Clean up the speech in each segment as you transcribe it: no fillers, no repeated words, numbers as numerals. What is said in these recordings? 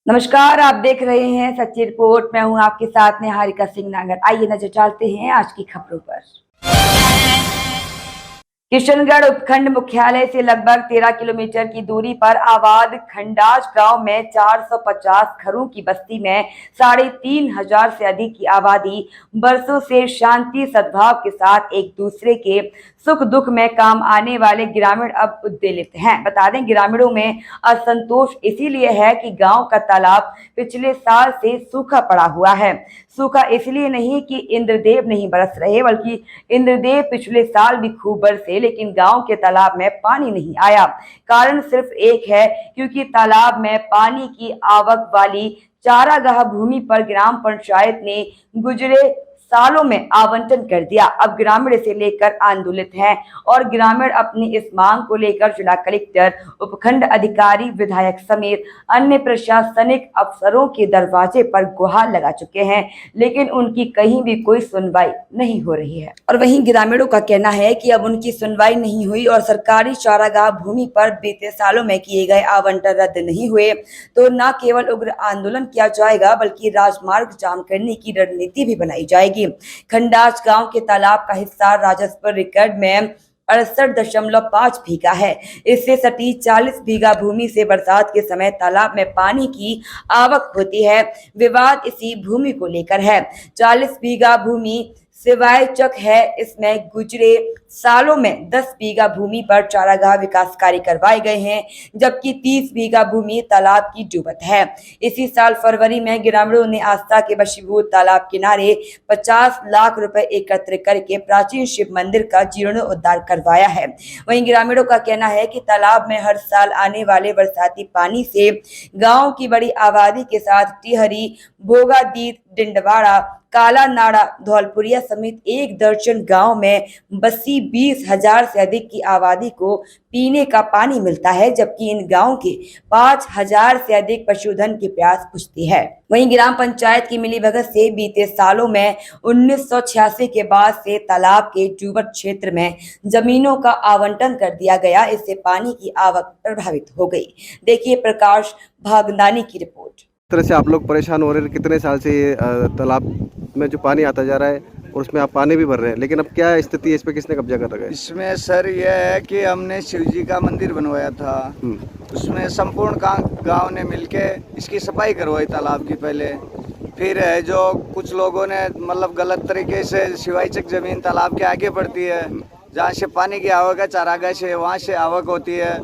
नमस्कार, आप देख रहे हैं सच्ची रिपोर्ट। मैं हूं आपके साथ निहारिका सिंह नागर। आइए नजर डालते हैं आज की खबरों पर। किशनगढ़ उपखंड मुख्यालय से लगभग 13 किलोमीटर की दूरी पर आबाद खंडाज गांव में 450 घरों की बस्ती में 3500 से अधिक की आबादी बरसों से शांति सद्भाव के साथ एक दूसरे के सुख दुख में काम आने वाले ग्रामीण अब उद्वेलित हैं। बता दें, ग्रामीणों में असंतोष इसीलिए है कि गांव का तालाब पिछले साल से सूखा पड़ा हुआ है। सूखा इसलिए नहीं कि इंद्रदेव नहीं बरस रहे, बल्कि इंद्रदेव पिछले साल भी खूब बरसे, लेकिन गांव के तालाब में पानी नहीं आया। कारण सिर्फ एक है, क्योंकि तालाब में पानी की आवक वाली चारागाह भूमि पर ग्राम पंचायत ने गुजरे सालों में आवंटन कर दिया। अब ग्रामीण इसे लेकर आंदोलित हैं और ग्रामीण अपनी इस मांग को लेकर जिला कलेक्टर, उपखंड अधिकारी, विधायक समेत अन्य प्रशासनिक अफसरों के दरवाजे पर गुहार लगा चुके हैं, लेकिन उनकी कहीं भी कोई सुनवाई नहीं हो रही है। और वहीं ग्रामीणों का कहना है कि अब उनकी सुनवाई नहीं हुई और सरकारी चारागाह भूमि पर बीते सालों में किए गए आवंटन रद्द नहीं हुए तो न केवल उग्र आंदोलन किया जाएगा, बल्कि राजमार्ग जाम करने की रणनीति भी बनाई जाएगी। खंडाज गांव के तालाब का हिस्सा राजस्व रिकॉर्ड में 68.5 बीघा है। इससे सटी 40 बीघा भूमि से बरसात के समय तालाब में पानी की आवक होती है। विवाद इसी भूमि को लेकर है। 40 बीघा भूमि सिवाय चक है। इसमें गुजरे सालों में 10 बीघा भूमि पर चारागाह विकास कार्य करवाए गए हैं, जबकि 30 बीघा भूमि तालाब की डूबत है। इसी साल फरवरी में ग्रामीणों ने आस्था के वशीभूत तालाब किनारे 50 लाख रुपए एकत्र करके प्राचीन शिव मंदिर का जीर्णोद्धार करवाया है। वहीं ग्रामीणों का कहना है कि तालाब में हर साल आने वाले बरसाती पानी से गांव की बड़ी आबादी के साथ टिहरी, भोगादीद, डिंडवाड़ा, काला नाड़ा, धौलपुरिया समेत 1 दर्जन गांव में बसी 20,000 से अधिक की आबादी को पीने का पानी मिलता है, जबकि इन गांव के 5,000 से अधिक पशुधन की प्यास बुझती है। वहीं ग्राम पंचायत की मिलीभगत से बीते सालों में 1986 के बाद से तालाब के डूबत क्षेत्र में जमीनों का आवंटन कर दिया गया। इससे पानी की आवक प्रभावित हो गई। देखिए प्रकाश भागदानी की रिपोर्ट। तरह से आप लोग परेशान हो रहे हैं, कितने साल से ये तालाब में जो पानी आता जा रहा है और उसमें आप पानी भी भर रहे हैं, लेकिन अब क्या स्थिति है, इस पे किसने कब्जा कर रखा है? इसमें सर यह है कि हमने शिव जी का मंदिर बनवाया था, उसमें संपूर्ण गांव ने मिलके इसकी सफाई करवाई तालाब की। पहले फिर है जो कुछ लोगों ने मतलब गलत तरीके से शिवाइचक जमीन तालाब के आगे पड़ती है, जहाँ से पानी की आवक है, चारागाह से वहाँ से आवक होती है,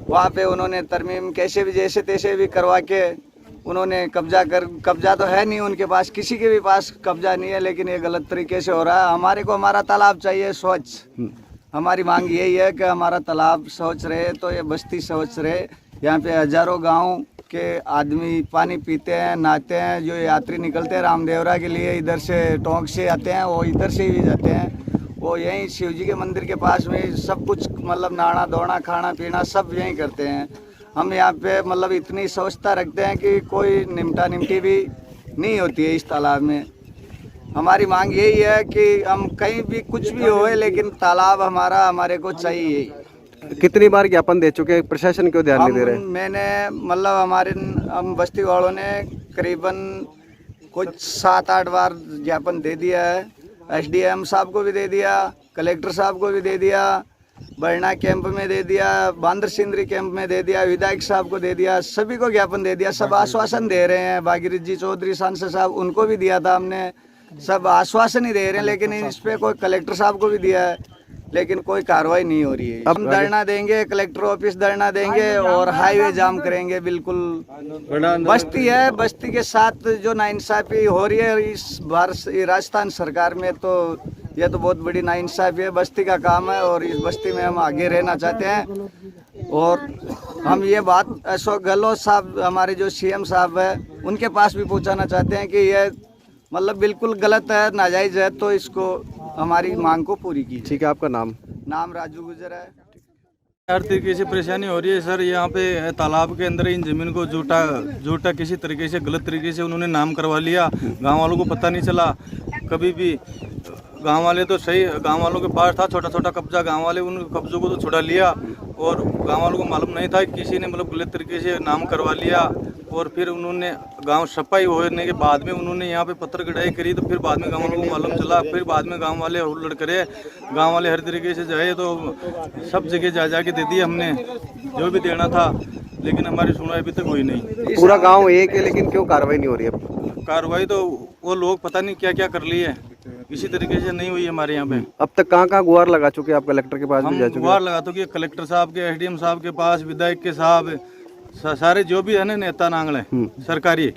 वहाँ पे उन्होंने तरमीम कैसे भी जैसे तैसे भी करवा के उन्होंने कब्जा तो है नहीं उनके पास, किसी के भी पास कब्जा नहीं है, लेकिन ये गलत तरीके से हो रहा है। हमारे को हमारा तालाब चाहिए स्वच्छ। हमारी मांग यही है कि हमारा तालाब स्वच्छ रहे, तो ये बस्ती स्वच्छ रहे। यहाँ पे हजारों गांव के आदमी पानी पीते हैं, नहाते हैं। जो यात्री निकलते हैं रामदेवरा के लिए, इधर से टोंक से आते हैं, वो इधर से भी जाते हैं। वो यहीं शिव जी के मंदिर के पास में सब कुछ मतलब नहाना धोना खाना पीना सब यहीं करते हैं। हम यहाँ पे मतलब इतनी स्वच्छता रखते हैं कि कोई निमटा निमटी भी नहीं होती है इस तालाब में। हमारी मांग यही है कि हम कहीं भी कुछ भी होए, लेकिन तालाब हमारे को चाहिए। कितनी बार ज्ञापन दे चुके हैं, प्रशासन क्यों ध्यान नहीं दे रहे? मैंने मतलब हम बस्ती वालों ने करीबन कुछ 7-8 बार ज्ञापन दे दिया है। SDM साहब को भी दे दिया, कलेक्टर साहब को भी दे दिया, बरना कैंप में दे दिया, बांदर सिंदरी कैंप में दे दिया, विधायक साहब को दे दिया, सभी को ज्ञापन दे दिया। सब आश्वासन दे रहे हैं। भागीरथ जी चौधरी सांसद साहब, उनको भी दिया था हमने। सब आश्वासन ही दे रहे हैं, लेकिन इस पे कोई कलेक्टर साहब को भी दिया है, लेकिन कोई कार्रवाई नहीं हो रही है। हम धरना देंगे, कलेक्टर ऑफिस धरना देंगे और हाईवे जाम करेंगे। बिल्कुल बस्ती है, बस्ती के साथ जो नाइंसाफी हो रही है इस बार राजस्थान सरकार में, तो यह तो बहुत बड़ी नाइंसाफी है। बस्ती का काम है और इस बस्ती में हम आगे रहना चाहते हैं। और हम ये बात अशोक गहलोत साहब, हमारे जो CM साहब है, उनके पास भी पहुंचाना चाहते हैं कि यह मतलब बिल्कुल गलत है, नाजायज़ है, तो इसको हमारी मांग को पूरी की। ठीक है, आपका नाम? राजू गुजर है। हर तरीके से परेशानी हो रही है सर। यहाँ पे तालाब के अंदर इन जमीन को झूठा किसी तरीके से गलत तरीके से उन्होंने नाम करवा लिया। गांव वालों को पता नहीं चला कभी भी। गांव वाले तो सही, गांव वालों के पास था छोटा छोटा कब्जा, गांव वाले उन कब्जों को तो छुड़ा लिया और गांव वालों को मालूम नहीं था कि किसी ने मतलब गलत तरीके से नाम करवा लिया। और फिर उन्होंने गांव सफाई होने के बाद में उन्होंने यहाँ पे पत्थर कढ़ाई करी, तो फिर बाद में गांव वालों को मालूम चला, फिर बाद में गांव वाले हुल्लड़ करे, गांव वाले हर तरीके से जाए तो सब जगह जा जाके दे दिए हमने जो भी देना था, लेकिन हमारी सुनवाई अभी तक हुई नहीं। पूरा गांव एक है लेकिन क्यों कार्रवाई नहीं हो रही है? कार्रवाई तो वो लोग पता नहीं क्या क्या कर लिए, इसी तरीके से नहीं हुई हमारे यहाँ पे। अब तक कहाँ गुहार लगा चुके हैं? आप कलेक्टर के पास भी जा हम चुके गुहार लगा तो कि कलेक्टर साहब के, एसडीएम साहब के पास, विधायक के साहब, सारे जो भी है ना नेता नांगले सरकारी,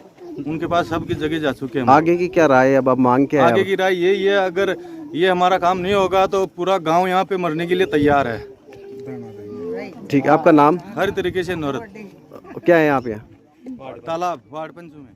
उनके पास सबकी जगह जा चुके हैं। आगे की क्या राय है? अब आप मांग क्या है? आगे की राय यही है, अगर ये हमारा काम नहीं होगा तो पूरा गांव यहाँ पे मरने के लिए तैयार है। ठीक है, आपका नाम? हर तरीके से नौरत क्या है यहाँ पे? तालाब वार्ड पंचू में।